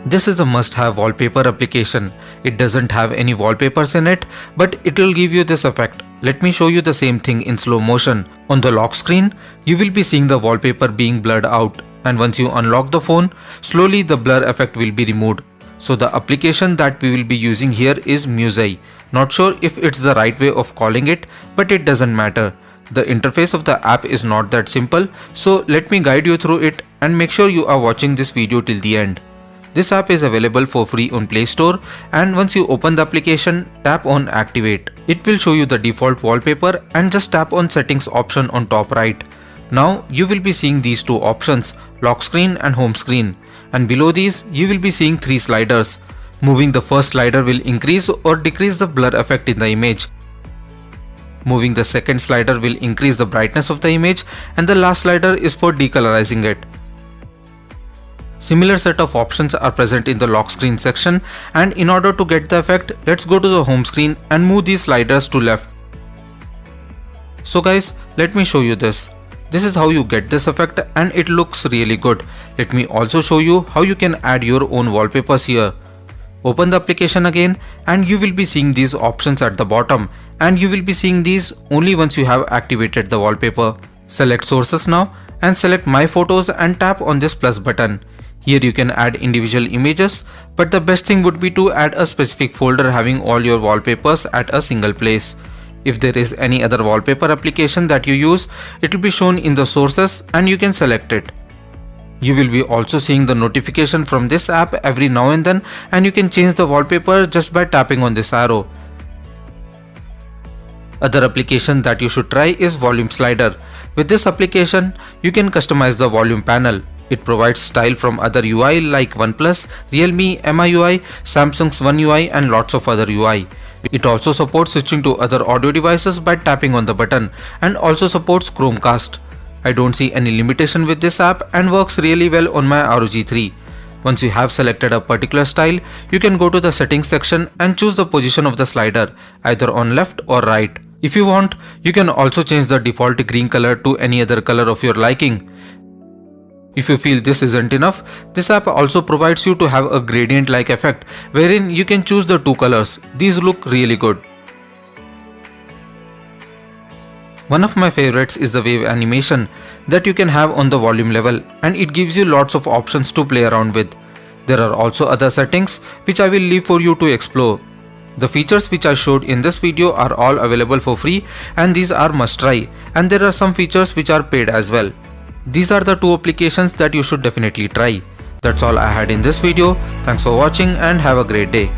This is a must-have wallpaper application. It doesn't have any wallpapers in it, but it will give you this effect. Let me show you the same thing in slow motion. On the lock screen, you will be seeing the wallpaper being blurred out, and once you unlock the phone, slowly the blur effect will be removed. So the application that we will be using here is Musei. Not sure if it's the right way of calling it, but it doesn't matter. The interface of the app is not that simple, so let me guide you through it and make sure you are watching this video till the end. This app is available for free on Play Store, and once you open the application, tap on Activate. It will show you the default wallpaper and just tap on Settings option on top right. Now you will be seeing these two options, lock screen and home screen, and below these you will be seeing three sliders. Moving the first slider will increase or decrease the blur effect in the image. Moving the second slider will increase the brightness of the image, and the last slider is for decolorizing it. Similar set of options are present in the lock screen section, and in order to get the effect, let's go to the home screen and move these sliders to left. So guys, let me show you this. This is how you get this effect, and it looks really good. Let me also show you how you can add your own wallpapers here. Open the application again, and you will be seeing these options at the bottom, and you will be seeing these only once you have activated the wallpaper. Select sources now and select my photos and tap on this plus button. Here you can add individual images, but the best thing would be to add a specific folder having all your wallpapers at a single place. If there is any other wallpaper application that you use, it will be shown in the sources and you can select it. You will be also seeing the notification from this app every now and then, and you can change the wallpaper just by tapping on this arrow. Other application that you should try is Volume Slider. With this application, you can customize the volume panel. It provides style from other UI like OnePlus, Realme, MIUI, Samsung's One UI and lots of other UI. It also supports switching to other audio devices by tapping on the button, and also supports Chromecast. I don't see any limitation with this app and works really well on my ROG 3. Once you have selected a particular style, you can go to the settings section and choose the position of the slider, either on left or right. If you want, you can also change the default green color to any other color of your liking. If you feel this isn't enough, this app also provides you to have a gradient-like effect, wherein you can choose the two colors. These look really good. One of my favorites is the wave animation that you can have on the volume level, and it gives you lots of options to play around with. There are also other settings which I will leave for you to explore. The features which I showed in this video are all available for free, and these are must try, and there are some features which are paid as well. These are the two applications that you should definitely try. That's all I had in this video. Thanks for watching and have a great day.